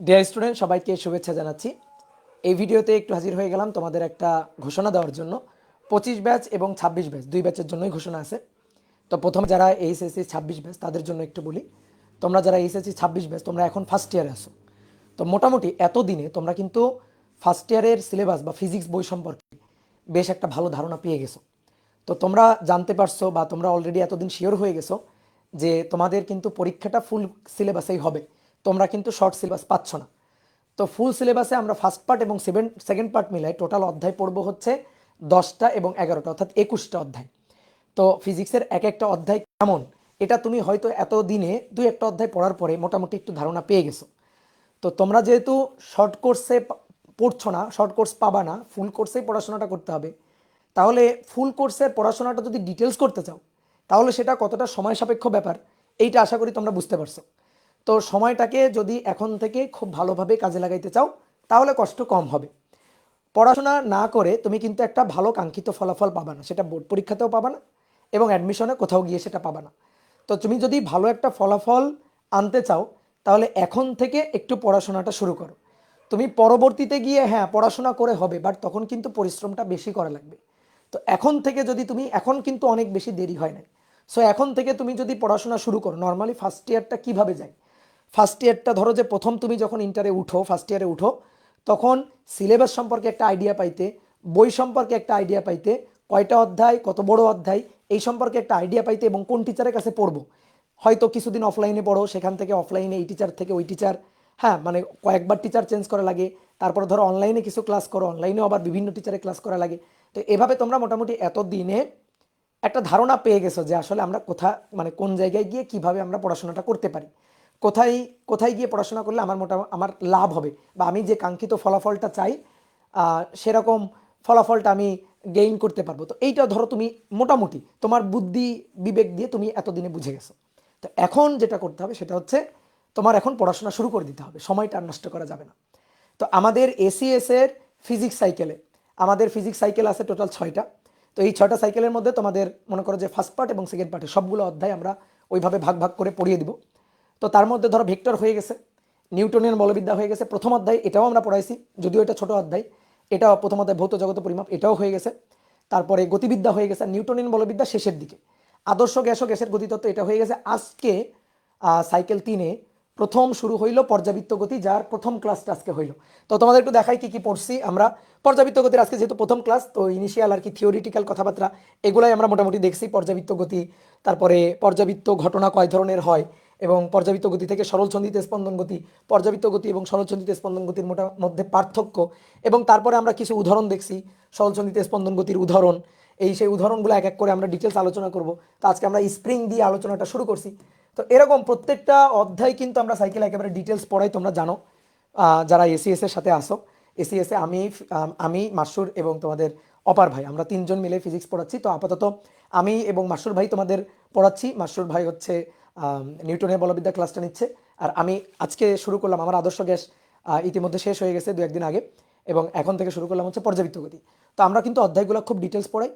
Dear student, সবাইকে শুভেচ্ছা জানাচ্ছি। এই ভিডিওতে একটু হাজির হয়ে গেলাম তোমাদের একটা ঘোষণা দেওয়ার জন্য। 25 ব্যাচ এবং 26 ব্যাচ দুই ব্যাচের জন্যই ঘোষণা আছে। তো প্রথম যারা এইচএসসি 26 ব্যাচ তাদের জন্য একটু বলি, তোমরা যারা এইচএসসি 26 ব্যাচ তোমরা এখন ফার্স্ট ইয়ারে আসো। তো মোটামুটি এতদিনে তোমরা কিন্তু ফার্স্ট ইয়ারের সিলেবাস বা ফিজিক্স বই সম্পর্কে বেশ একটা ভালো ধারণা পেয়ে গেছো। তো তোমরা জানতে পারছো বা তোমরা অলরেডি এতদিন শিওর হয়ে গেছো যে তোমাদের কিন্তু পরীক্ষাটা ফুল সিলেবাসেই হবে, তোমরা কিন্তু শর্ট সিলেবাস পাচ্ছ না। তো ফুল সিলেবাসে আমরা ফার্স্ট পার্ট এবং সেকেন্ড পার্ট মিলাই টোটাল অধ্যায় পড়বো হচ্ছে 10টা এবং 11টা, অর্থাৎ 21টা অধ্যায়। তো ফিজিক্সের এক একটা অধ্যায় কেমন এটা তুমি হয়তো এত দিনে দুই একটা অধ্যায় পড়ার পরে মোটামুটি একটু ধারণা পেয়ে গেছো। তো তোমরা যেহেতু শর্ট কোর্সে পড়ছো না, শর্ট কোর্স পাবা না, ফুল কোর্সেই পড়াশোনাটা করতে হবে। তাহলে ফুল কোর্সের পড়াশোনাটা যদি ডিটেলস করতে চাও তাহলে সেটা কতটা সময় সাপেক্ষ ব্যাপার এইটা আশা করি তোমরা বুঝতে পারছো। তো সময়টাকে যদি এখন থেকে খুব ভালোভাবে কাজে লাগাইতে চাও তাহলে কষ্ট কম হবে। পড়াশোনা না করে তুমি কিন্তু একটা ভালো কাঙ্ক্ষিত ফলাফল পাবা না, সেটা বোর্ড পরীক্ষাতেও পাবা না এবং অ্যাডমিশনে কোথাও গিয়ে সেটা পাবা না। তো তুমি যদি ভালো একটা ফলাফল আনতে চাও তাহলে এখন থেকে একটু পড়াশোনাটা শুরু করো। তুমি পরবর্তীতে গিয়ে হ্যাঁ পড়াশোনা করে হবে, বাট তখন কিন্তু পরিশ্রমটা বেশি করা লাগবে। তো এখন থেকে যদি তুমি, এখন কিন্তু অনেক বেশি দেরি হয় না, সো এখন থেকে তুমি যদি পড়াশোনা শুরু করো। নর্মালি ফার্স্ট ইয়ারটা কীভাবে যায়, ফার্স্ট ইয়ারটা ধরো যে প্রথম তুমি যখন ইন্টারে উঠো, ফার্স্ট ইয়ারে উঠো, তখন সিলেবাস সম্পর্কে একটা আইডিয়া পাইতে, বই সম্পর্কে একটা আইডিয়া পাইতে, কয়টা অধ্যায় কত বড় অধ্যায় এই সম্পর্কে একটা আইডিয়া পাইতে এবং কোন টিচারের কাছে পড়বো। হয়তো কিছুদিন অফলাইনে পড়ো, সেখান থেকে অফলাইনে এই টিচার থেকে ওই টিচার, হ্যাঁ মানে কয়েকবার টিচার চেঞ্জ করা লাগে। তারপর ধরো অনলাইনে কিছু ক্লাস করো, অনলাইনেও আবার বিভিন্ন টিচারের ক্লাস করা লাগে। তো এভাবে তোমরা মোটামুটি এত দিনে একটা ধারণা পেয়ে গেছো যে আসলে আমরা মানে কোন জায়গায় গিয়ে কিভাবে আমরা পড়াশোনাটা করতে পারি, কোথায় কোথায় গিয়ে পড়াশোনা করলে আমার লাভ হবে বা আমি যে কাঙ্ক্ষিত ফলাফলটা চাই সেরকম ফলাফলটা আমি গেইন করতে পারবো। তো এইটা ধরো তুমি মোটামুটি তোমার বুদ্ধি বিবেক দিয়ে তুমি এতদিনে বুঝে গেছো। তো এখন যেটা করতে হবে সেটা হচ্ছে তোমার এখন পড়াশোনা শুরু করে দিতে হবে, সময়টা আর নষ্ট করা যাবে না। তো আমাদের এসিএস এর ফিজিক্স সাইকেলে, আমাদের ফিজিক্স সাইকেল আছে টোটাল 6টা। তো এই 6টা সাইকেলের মধ্যে তোমাদের মনে করো যে ফার্স্ট পার্ট এবং সেকেন্ড পার্টে সবগুলো অধ্যায় আমরা ওইভাবে ভাগ ভাগ করে পড়িয়ে দিব। তো তার মধ্যে ধরো ভেক্টর হয়ে গেছে, নিউটনিয়ান বলবিদ্যা হয়ে গেছে প্রথম অধ্যায়, এটাও আমরা পড়াইছি, যদিও এটা ছোট অধ্যায়। এটাও প্রথম অধ্যায় ভৌত জগত পরিমাপ, এটাও হয়ে গেছে। তারপরে গতিবিদ্যা হয়ে গেছে, নিউটনিয়ান বলবিদ্যা শেষের দিকে। আদর্শ গ্যাস ও গ্যাসের গতিতত্ত্ব এটা হয়ে গেছে। আজকে সাইকেল 3-এ প্রথম শুরু হইল পর্যাবৃত্ত গতি, যার প্রথম ক্লাসটা আজকে হইল। তো তোমাদের একটু দেখাই কি কি পড়ছি আমরা। পর্যাবৃত্ত গতির আজকে যেহেতু প্রথম ক্লাস, তো ইনিশিয়াল আর কি থিওরিটিক্যাল কথাবার্তা এগুলাই আমরা মোটামুটি দেখছি। পর্যাবৃত্ত গতি, তারপরে পর্যাবৃত্ত ঘটনা কয় ধরনের হয় এবং পর্যাবৃত্ত গতি থেকে সরলচন্দিত স্পন্দন গতি, পর্যাবৃত্ত গতি এবং সরলচন্দিত স্পন্দন গতির মধ্যে পার্থক্য, এবং তারপরে আমরা কিছু উদাহরণ দেখছি সরলচন্দিত স্পন্দন গতির উদাহরণ। সেই উদাহরণগুলো এক এক করে আমরা ডিটেলস আলোচনা করব। তো আজকে আমরা স্প্রিং দিয়ে আলোচনাটা শুরু করছি। তো এরকম প্রত্যেকটা অধ্যায় কিন্তু আমরা সাইকেল একেবারে ডিটেলস পড়াই, তোমরা জানো যারা এসিএস এর সাথে আসো। এসিএসে আমি মাসুর এবং তোমাদের অপার ভাই, আমরা তিনজন মিলে ফিজিক্স পড়াচ্ছি। তো আপাতত আমি এবং মাসুর ভাই তোমাদের পড়াচ্ছি। মাসুর ভাই হচ্ছে নিউটনের বলবিদ্যা ক্লাসটা নিচ্ছে, আর আমি আজকে শুরু করলাম আমার আদর্শ গ্যাস, ইতিমধ্যে শেষ হয়ে গেছে 2-1 দিন আগে, এবং এখন থেকে শুরু করলাম হচ্ছে পর্যাবৃত্ত গতি। তো আমরা কিন্তু অধ্যায়গুলো খুব ডিটেলস পড়াই,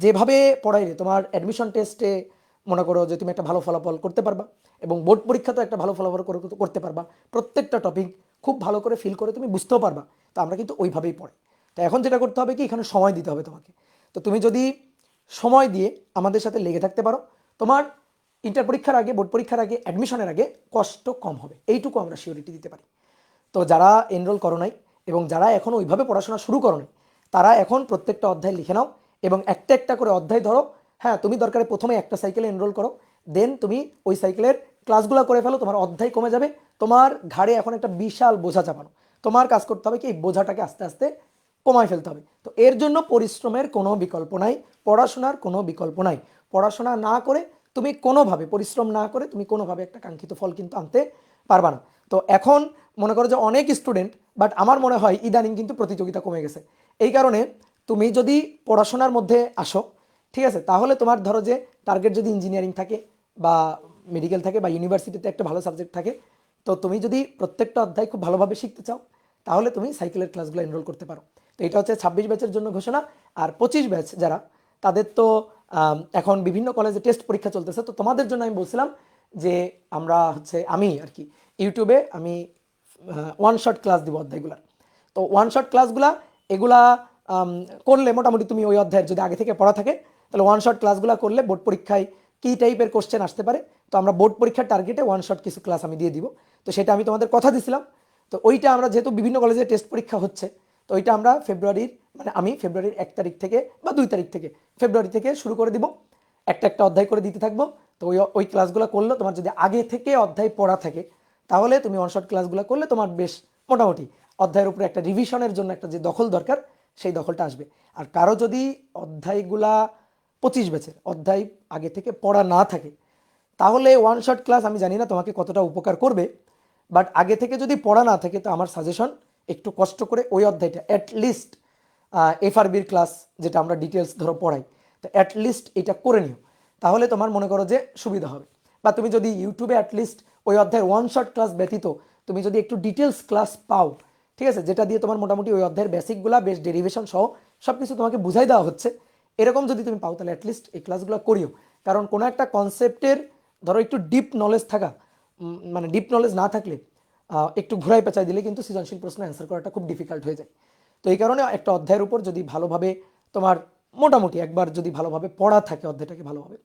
যেভাবে পড়াইলে তোমার অ্যাডমিশন টেস্টে মনে করো যে তুমি একটা ভালো ফলাফল করতে পারবা এবং বোর্ড পরীক্ষাতেও একটা ভালো ফলাফল করতে পারবা। প্রত্যেকটা টপিক খুব ভালো করে ফিল করে তুমি বুঝতেও পারবা। তো আমরা কিন্তু ওইভাবেই পড়াই। তো এখন যেটা করতে হবে কি, এখানে সময় দিতে হবে তোমাকে। তো তুমি যদি সময় দিয়ে আমাদের সাথে লেগে থাকতে পারো, তোমার ইন্টার পরীক্ষার আগে, বোর্ড পরীক্ষার আগে, অ্যাডমিশনের আগে কষ্ট কম হবে, এইটুকু আমরা সিওরিটি দিতে পারি। তো যারা এনরোল করো নাই এবং যারা এখন ওইভাবে পড়াশোনা শুরু করো নাই, তারা এখন প্রত্যেকটা অধ্যায় লিখে নাও এবং একটা একটা করে অধ্যায় ধরো। হ্যাঁ, তুমি দরকারে প্রথমে একটা সাইকেলে এনরোল করো, দেন তুমি ওই সাইকেলের ক্লাসগুলো করে ফেলো, তোমার অধ্যায় কমে যাবে। তোমার ঘাড়ে এখন একটা বিশাল বোঝা চাপানো, তোমার কাজ করতে হবে কি এই বোঝাটাকে আস্তে আস্তে কমায় ফেলতে হবে। তো এর জন্য পরিশ্রমের কোনো বিকল্প নাই, পড়াশোনার কোনো বিকল্প নাই। পড়াশোনা না করে তুমি কোনোভাবে, পরিশ্রম না করে তুমি কোনোভাবে একটা কাঙ্ক্ষিত ফল কিন্তু আনতে পারবা না। তো এখন মনে করো যে অনেক স্টুডেন্ট, বাট আমার মনে হয় ইদানিং কিন্তু প্রতিযোগিতা কমে গেছে। এই কারণে তুমি যদি পড়াশোনার মধ্যে আসো, ঠিক আছে, তাহলে তোমার ধরো যে টার্গেট যদি ইঞ্জিনিয়ারিং থাকে বা মেডিকেল থাকে বা ইউনিভার্সিটিতে একটা ভালো সাবজেক্ট থাকে, তো তুমি যদি প্রত্যেকটা অধ্যায় খুব ভালোভাবে শিখতে চাও তাহলে তুমি সাইকেলের ক্লাসগুলো এনরোল করতে পারো। তো এটা হচ্ছে 26 ব্যাচের জন্য ঘোষণা। আর 25 ব্যাচ যারা, তাদের তো এখন বিভিন্ন কলেজে টেস্ট পরীক্ষা চলতেছে। তো তোমাদের জন্য আমি বলছিলাম যে আমরা হচ্ছে আমি আর কি ইউটিউবে আমি ওয়ান শট ক্লাস দিব অধ্যায়গুলো। তো ওয়ান শট ক্লাসগুলা এগুলা করলে মোটামুটি তুমি ওই অধ্যায়ের যদি আগে থেকে পড়া থাকে তাহলে ওয়ান শট ক্লাসগুলো করলে বোর্ড পরীক্ষায় কী টাইপের কোশ্চেন আসতে পারে, তো আমরা বোর্ড পরীক্ষার টার্গেটে ওয়ান শট কিছু ক্লাস আমি দিয়ে দিব। তো সেটা আমি তোমাদের কথা দিছিলাম। তো ওইটা আমরা যেহেতু বিভিন্ন কলেজে টেস্ট পরীক্ষা হচ্ছে, তো ওইটা আমরা ফেব্রুয়ারির মানে আমি ফেব্রুয়ারির 1 তারিখ থেকে বা 2 তারিখ থেকে ফেব্রুয়ারি থেকে শুরু করে দিব, একটা একটা অধ্যায় করে দিতে থাকবো। তো ওই ক্লাসগুলো করলে তোমার যদি আগে থেকে অধ্যায় পড়া থাকে তাহলে তুমি ওয়ান শট ক্লাসগুলো করলে তোমার বেশ মোটামুটি অধ্যায়ের উপরে একটা রিভিশনের জন্য একটা যে দখল দরকার সেই দখলটা আসবে। আর কারো যদি অধ্যায়গুলা 25 ব্যাচের অধ্যায় আগে থেকে পড়া না থাকে তাহলে ওয়ান শট ক্লাস আমি জানি না তোমাকে কতটা উপকার করবে, বাট আগে থেকে যদি পড়া না থাকে তো আমার সাজেশন একটু কষ্ট করে ওই অধ্যায়টা অ্যাটলিস্ট এফআরবির ক্লাস যেটা আমরা ডিটেলস ধরো পড়াই, তো অ্যাটলিস্ট এটা করে নিও, তাহলে তোমার মনে করো যে সুবিধা হবে। বা তুমি যদি ইউটিউবে অ্যাটলিস্ট ওই অধ্যায়ের ওয়ান শট ক্লাস ব্যতীত তুমি যদি একটু ডিটেলস ক্লাস পাও, ঠিক আছে, যেটা দিয়ে তোমার মোটামুটি ওই অধ্যায়ের বেসিকগুলা বেশ ডেরিভেশন সহ সব কিছু তোমাকে বুঝাই দেওয়া হচ্ছে, এরকম যদি তুমি পাও তাহলে অ্যাটলিস্ট এই ক্লাসগুলো করিও। কারণ কোনো একটা কনসেপ্টের ধরো একটু ডিপ নলেজ থাকা মানে ডিপ নলেজ না থাকলে একটু ঘুরাই পেঁচাই দিলে কিন্তু সৃজনশীল প্রশ্ন অ্যান্সার করাটা খুব ডিফিকাল্ট হয়ে যায়। তো এই কারণে একটা অধ্যায়ের উপর যদি ভালোভাবে তোমার মোটামুটি একবার যদি ভালোভাবে পড়া থাকে অধ্যায়টাকে ভালোভাবে,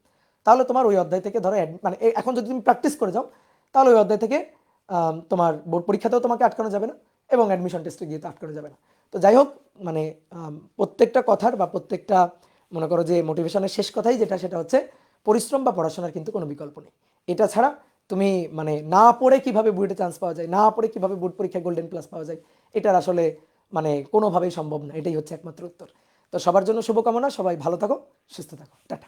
তাহলে তোমার ওই অধ্যায় থেকে ধরো মানে এখন যদি তুমি প্র্যাকটিস করে যাও তাহলে ওই অধ্যায় থেকে তোমার বোর্ড পরীক্ষাতেও তোমাকে আটকানো যাবে না এবং অ্যাডমিশন টেস্টে গিয়ে তো আটকানো যাবে না। তো যাই হোক, মানে প্রত্যেকটা কথার বা প্রত্যেকটা মনে করো যে মোটিভেশনের শেষ কথাই যেটা সেটা হচ্ছে পরিশ্রম বা পড়াশোনার কিন্তু কোনো বিকল্প নেই। এটা ছাড়া তুমি মানে না পড়ে কিভাবে বুয়েটে চান্স পাওয়া যায়, না পড়ে কিভাবে বোর্ড পরীক্ষায় গোল্ডেন প্লাস পাওয়া যায়, এটার আসলে মানে কোনোভাবেই সম্ভব না। এটাই হচ্ছে একমাত্র উত্তর। তো সবার জন্য শুভকামনা, সবাই ভালো থাকো, সুস্থ থাকো, টাটা।